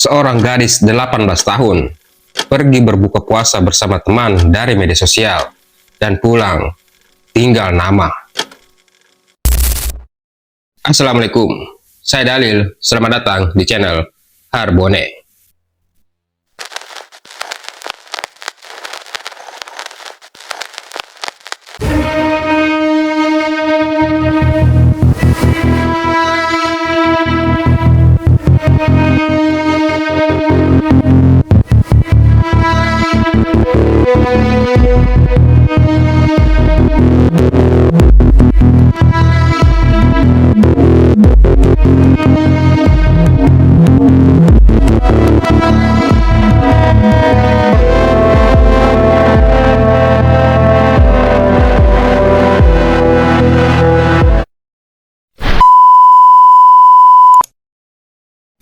Seorang gadis 18 tahun pergi berbuka puasa bersama teman dari media sosial dan pulang tinggal nama. Assalamualaikum, saya Dalil. Selamat datang di channel Harbone.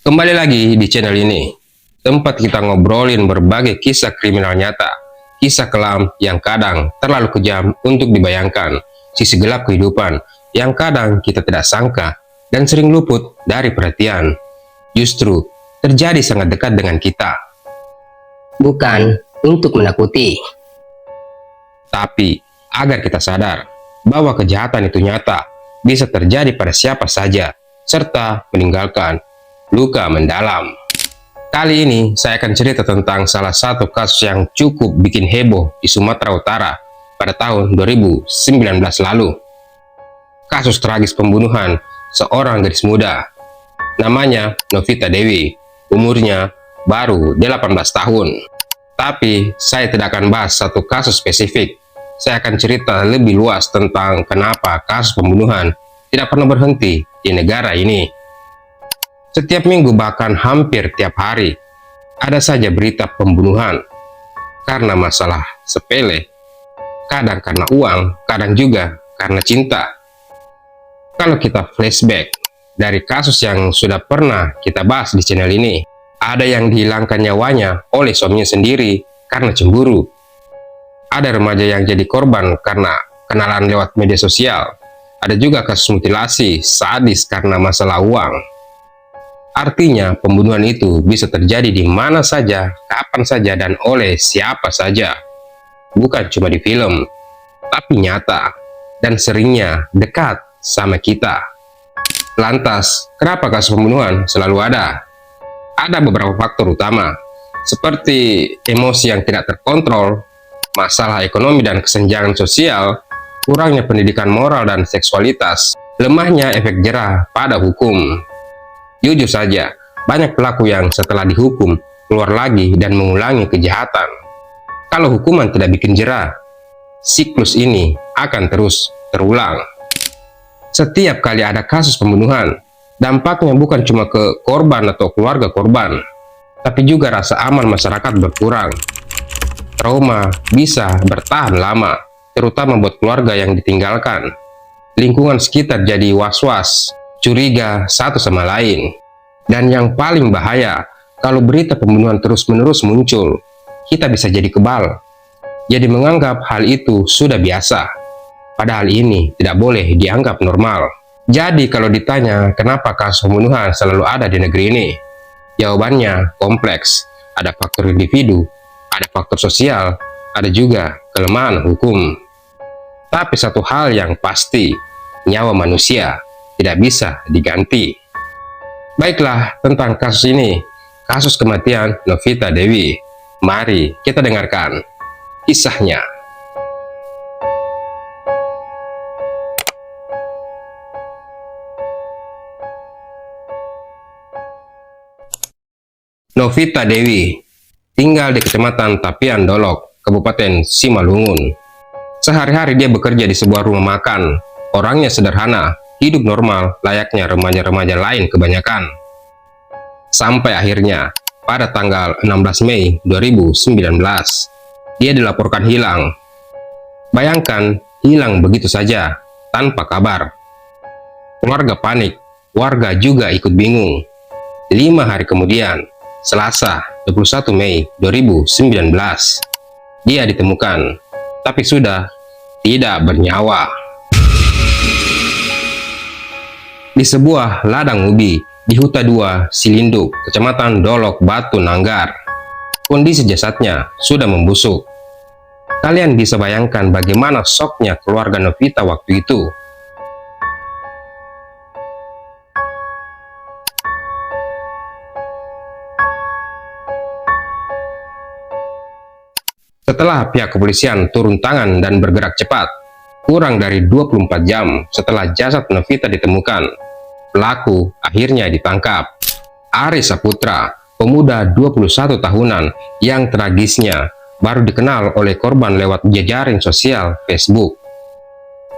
Kembali lagi di channel ini, tempat kita ngobrolin berbagai kisah kriminal nyata, kisah kelam yang kadang terlalu kejam untuk dibayangkan, sisi gelap kehidupan yang kadang kita tidak sangka dan sering luput dari perhatian, justru terjadi sangat dekat dengan kita. Bukan untuk menakuti, Tapi agar kita sadar bahwa kejahatan itu nyata, bisa terjadi pada siapa saja, serta meninggalkan luka mendalam. Kali ini saya akan cerita tentang salah satu kasus yang cukup bikin heboh di Sumatera Utara pada tahun 2019 lalu. Kasus tragis pembunuhan seorang gadis muda. Namanya Novita Dewi, umurnya baru 18 tahun. Tapi saya tidak akan bahas satu kasus spesifik. Saya akan cerita lebih luas tentang kenapa kasus pembunuhan tidak pernah berhenti di negara ini. Setiap minggu bahkan hampir tiap hari ada saja berita pembunuhan karena masalah sepele, kadang karena uang, kadang juga karena cinta. Kalau kita flashback dari kasus yang sudah pernah kita bahas di channel ini, ada yang dihilangkan nyawanya oleh suaminya sendiri karena cemburu. Ada remaja yang jadi korban karena kenalan lewat media sosial. Ada juga kasus mutilasi sadis karena masalah uang. Artinya, pembunuhan itu bisa terjadi di mana saja, kapan saja, dan oleh siapa saja. Bukan cuma di film, tapi nyata, dan seringnya dekat sama kita. Lantas, kenapa kasus pembunuhan selalu ada? Ada beberapa faktor utama, seperti emosi yang tidak terkontrol, masalah ekonomi dan kesenjangan sosial, kurangnya pendidikan moral dan seksualitas, lemahnya efek jerah pada hukum. Jujur saja, banyak pelaku yang setelah dihukum keluar lagi dan mengulangi kejahatan. Kalau hukuman tidak bikin jera, siklus ini akan terus terulang. Setiap kali ada kasus pembunuhan, dampaknya bukan cuma ke korban atau keluarga korban, tapi juga rasa aman masyarakat berkurang. Trauma bisa bertahan lama, terutama buat keluarga yang ditinggalkan. Lingkungan sekitar jadi was-was, curiga satu sama lain. Dan yang paling bahaya, kalau berita pembunuhan terus-menerus muncul, kita bisa jadi kebal. Jadi menganggap hal itu sudah biasa. Padahal ini tidak boleh dianggap normal. Jadi kalau ditanya kenapa kasus pembunuhan selalu ada di negeri ini, jawabannya kompleks. Ada faktor individu, ada faktor sosial, ada juga kelemahan hukum. Tapi satu hal yang pasti, nyawa manusia tidak bisa diganti. Baiklah, tentang kasus ini, kasus kematian Novita Dewi. Mari kita dengarkan kisahnya. Novita Dewi tinggal di Kecamatan Tapian Dolok, Kabupaten Simalungun. Sehari-hari dia bekerja di sebuah rumah makan. Orangnya sederhana, hidup normal layaknya remaja-remaja lain kebanyakan. Sampai akhirnya, pada tanggal 16 Mei 2019, dia dilaporkan hilang. Bayangkan, hilang begitu saja, tanpa kabar. Keluarga panik, warga juga ikut bingung. 5 hari kemudian, Selasa 21 Mei 2019, dia ditemukan, tapi sudah tidak bernyawa. Di sebuah ladang ubi di Huta 2, Silinduk, Kecamatan Dolok, Batu, Nanggar. Kondisi jasadnya sudah membusuk. Kalian bisa bayangkan bagaimana syoknya keluarga Novita waktu itu. Setelah pihak kepolisian turun tangan dan bergerak cepat, kurang dari 24 jam setelah jasad Novita ditemukan, pelaku akhirnya ditangkap. Aris Saputra, pemuda 21 tahunan yang tragisnya baru dikenal oleh korban lewat jejaring sosial Facebook.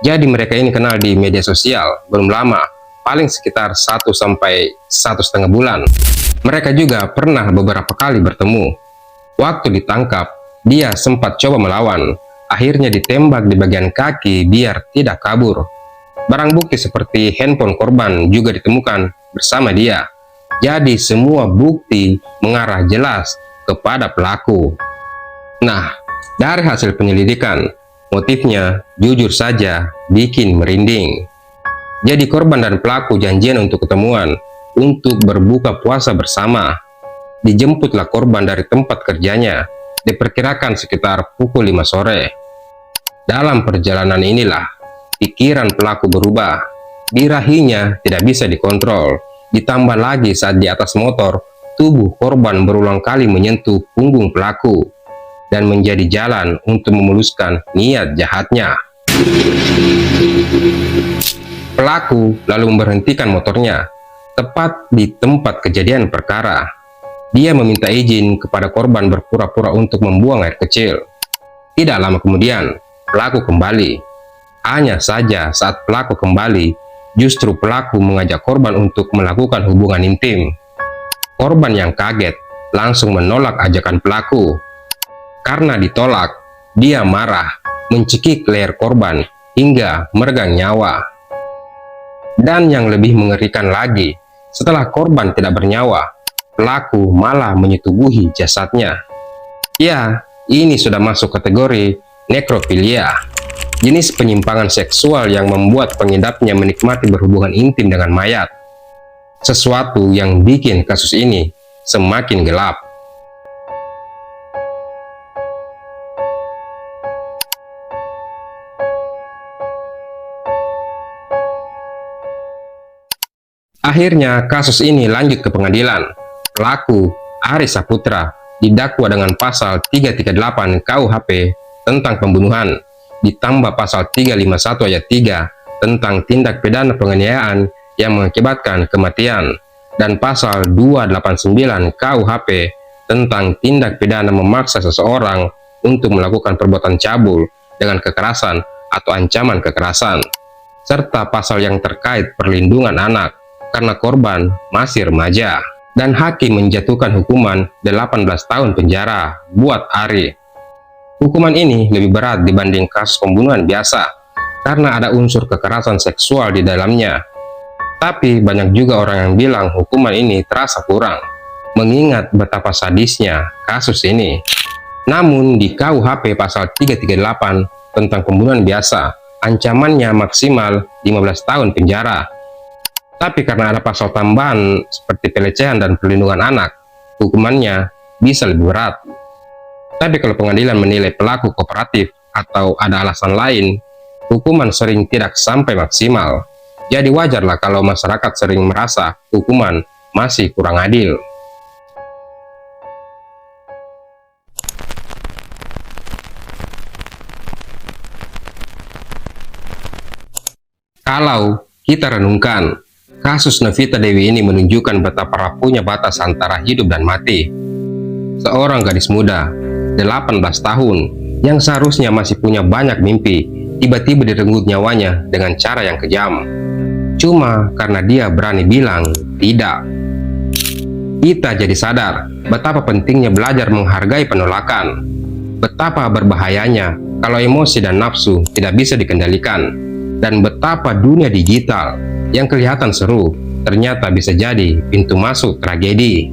Jadi mereka ini kenal di media sosial belum lama, paling sekitar 1–1,5 bulan. Mereka juga pernah beberapa kali bertemu. Waktu ditangkap, dia sempat coba melawan, akhirnya ditembak di bagian kaki biar tidak kabur. Barang bukti seperti handphone korban juga ditemukan bersama dia. Jadi semua bukti mengarah jelas kepada pelaku. Nah, dari hasil penyelidikan, motifnya jujur saja bikin merinding. Jadi korban dan pelaku janjian untuk ketemuan untuk berbuka puasa bersama. Dijemputlah korban dari tempat kerjanya, diperkirakan sekitar pukul 5 sore. Dalam perjalanan inilah pikiran pelaku berubah. Birahinya tidak bisa dikontrol. Ditambah lagi saat di atas motor, tubuh korban berulang kali menyentuh punggung pelaku dan menjadi jalan untuk memuluskan niat jahatnya. Pelaku lalu memberhentikan motornya tepat di tempat kejadian perkara. Dia meminta izin kepada korban berpura-pura untuk membuang air kecil. Tidak lama kemudian, pelaku kembali. Hanya saja saat pelaku kembali, justru pelaku mengajak korban untuk melakukan hubungan intim. Korban yang kaget langsung menolak ajakan pelaku. Karena ditolak, dia marah, mencekik leher korban hingga meregang nyawa. Dan yang lebih mengerikan lagi, setelah korban tidak bernyawa, pelaku malah menyetubuhi jasadnya. Ya, ini sudah masuk kategori nekrofilia, jenis penyimpangan seksual yang membuat pengidapnya menikmati berhubungan intim dengan mayat. Sesuatu yang bikin kasus ini semakin gelap. Akhirnya kasus ini lanjut ke pengadilan. Pelaku, Aris Saputra, didakwa dengan pasal 338 KUHP tentang pembunuhan, ditambah pasal 351 ayat 3 tentang tindak pidana penganiayaan yang mengakibatkan kematian, dan pasal 289 KUHP tentang tindak pidana memaksa seseorang untuk melakukan perbuatan cabul dengan kekerasan atau ancaman kekerasan, serta pasal yang terkait perlindungan anak karena korban masih remaja. Dan hakim menjatuhkan hukuman 18 tahun penjara buat Ari. Hukuman ini lebih berat dibanding kasus pembunuhan biasa karena ada unsur kekerasan seksual di dalamnya. Tapi banyak juga orang yang bilang hukuman ini terasa kurang, mengingat betapa sadisnya kasus ini. Namun di KUHP pasal 338 tentang pembunuhan biasa, ancamannya maksimal 15 tahun penjara. Tapi karena ada pasal tambahan seperti pelecehan dan perlindungan anak, hukumannya bisa lebih berat. Tapi kalau pengadilan menilai pelaku kooperatif atau ada alasan lain, hukuman sering tidak sampai maksimal. Jadi wajarlah kalau masyarakat sering merasa hukuman masih kurang adil. Kalau kita renungkan, kasus Novita Dewi ini menunjukkan betapa rapuhnya batas antara hidup dan mati. Seorang gadis muda, 18 tahun, yang seharusnya masih punya banyak mimpi, tiba-tiba direnggut nyawanya dengan cara yang kejam. Cuma karena dia berani bilang tidak. Kita jadi sadar betapa pentingnya belajar menghargai penolakan. Betapa berbahayanya kalau emosi dan nafsu tidak bisa dikendalikan. Dan betapa dunia digital yang kelihatan seru ternyata bisa jadi pintu masuk tragedi.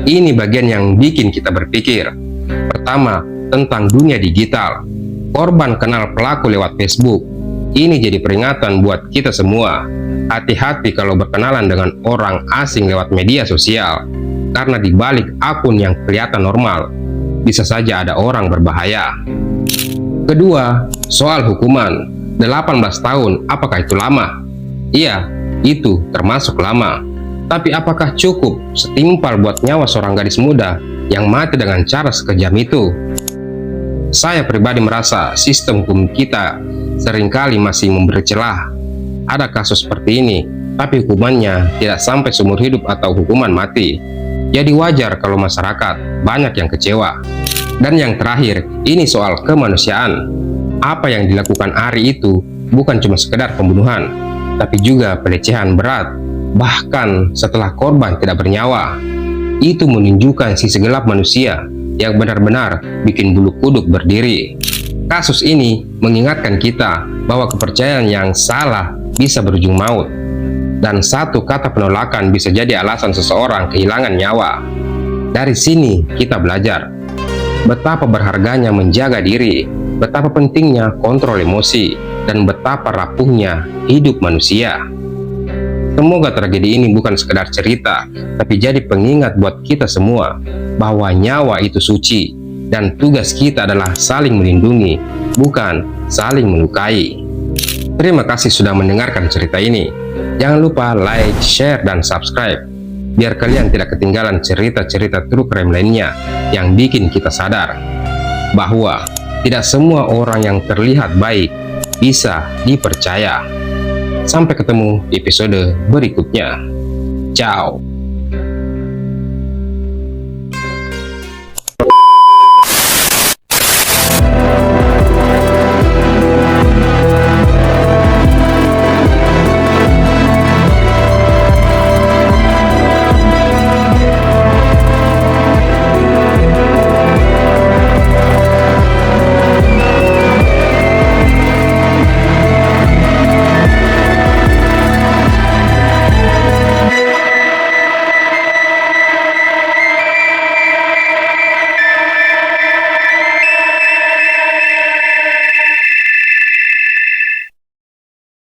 Ini bagian yang bikin kita berpikir. Pertama, tentang dunia digital. Korban kenal pelaku lewat Facebook. Ini jadi peringatan buat kita semua. Hati-hati kalau berkenalan dengan orang asing lewat media sosial, karena di balik akun yang kelihatan normal, bisa saja ada orang berbahaya. Kedua, soal hukuman. 18 tahun, apakah itu lama? Iya, itu termasuk lama. Tapi apakah cukup setimpal buat nyawa seorang gadis muda yang mati dengan cara sekejam itu? Saya pribadi merasa sistem hukum kita seringkali masih memberi celah. Ada kasus seperti ini, tapi hukumannya tidak sampai seumur hidup atau hukuman mati. Jadi wajar kalau masyarakat banyak yang kecewa. Dan yang terakhir, ini soal kemanusiaan. Apa yang dilakukan Ari itu bukan cuma sekedar pembunuhan, tapi juga pelecehan berat. Bahkan setelah korban tidak bernyawa. Itu menunjukkan sisi gelap manusia yang benar-benar bikin bulu kuduk berdiri. Kasus ini mengingatkan kita bahwa kepercayaan yang salah bisa berujung maut, dan satu kata penolakan bisa jadi alasan seseorang kehilangan nyawa. Dari sini kita belajar betapa berharganya menjaga diri, betapa pentingnya kontrol emosi, dan betapa rapuhnya hidup manusia. Semoga tragedi ini bukan sekedar cerita, tapi jadi pengingat buat kita semua bahwa nyawa itu suci, dan tugas kita adalah saling melindungi, bukan saling melukai. Terima kasih sudah mendengarkan cerita ini. Jangan lupa like, share, dan subscribe, biar kalian tidak ketinggalan cerita-cerita true crime lainnya yang bikin kita sadar bahwa tidak semua orang yang terlihat baik bisa dipercaya. Sampai ketemu di episode berikutnya. Ciao.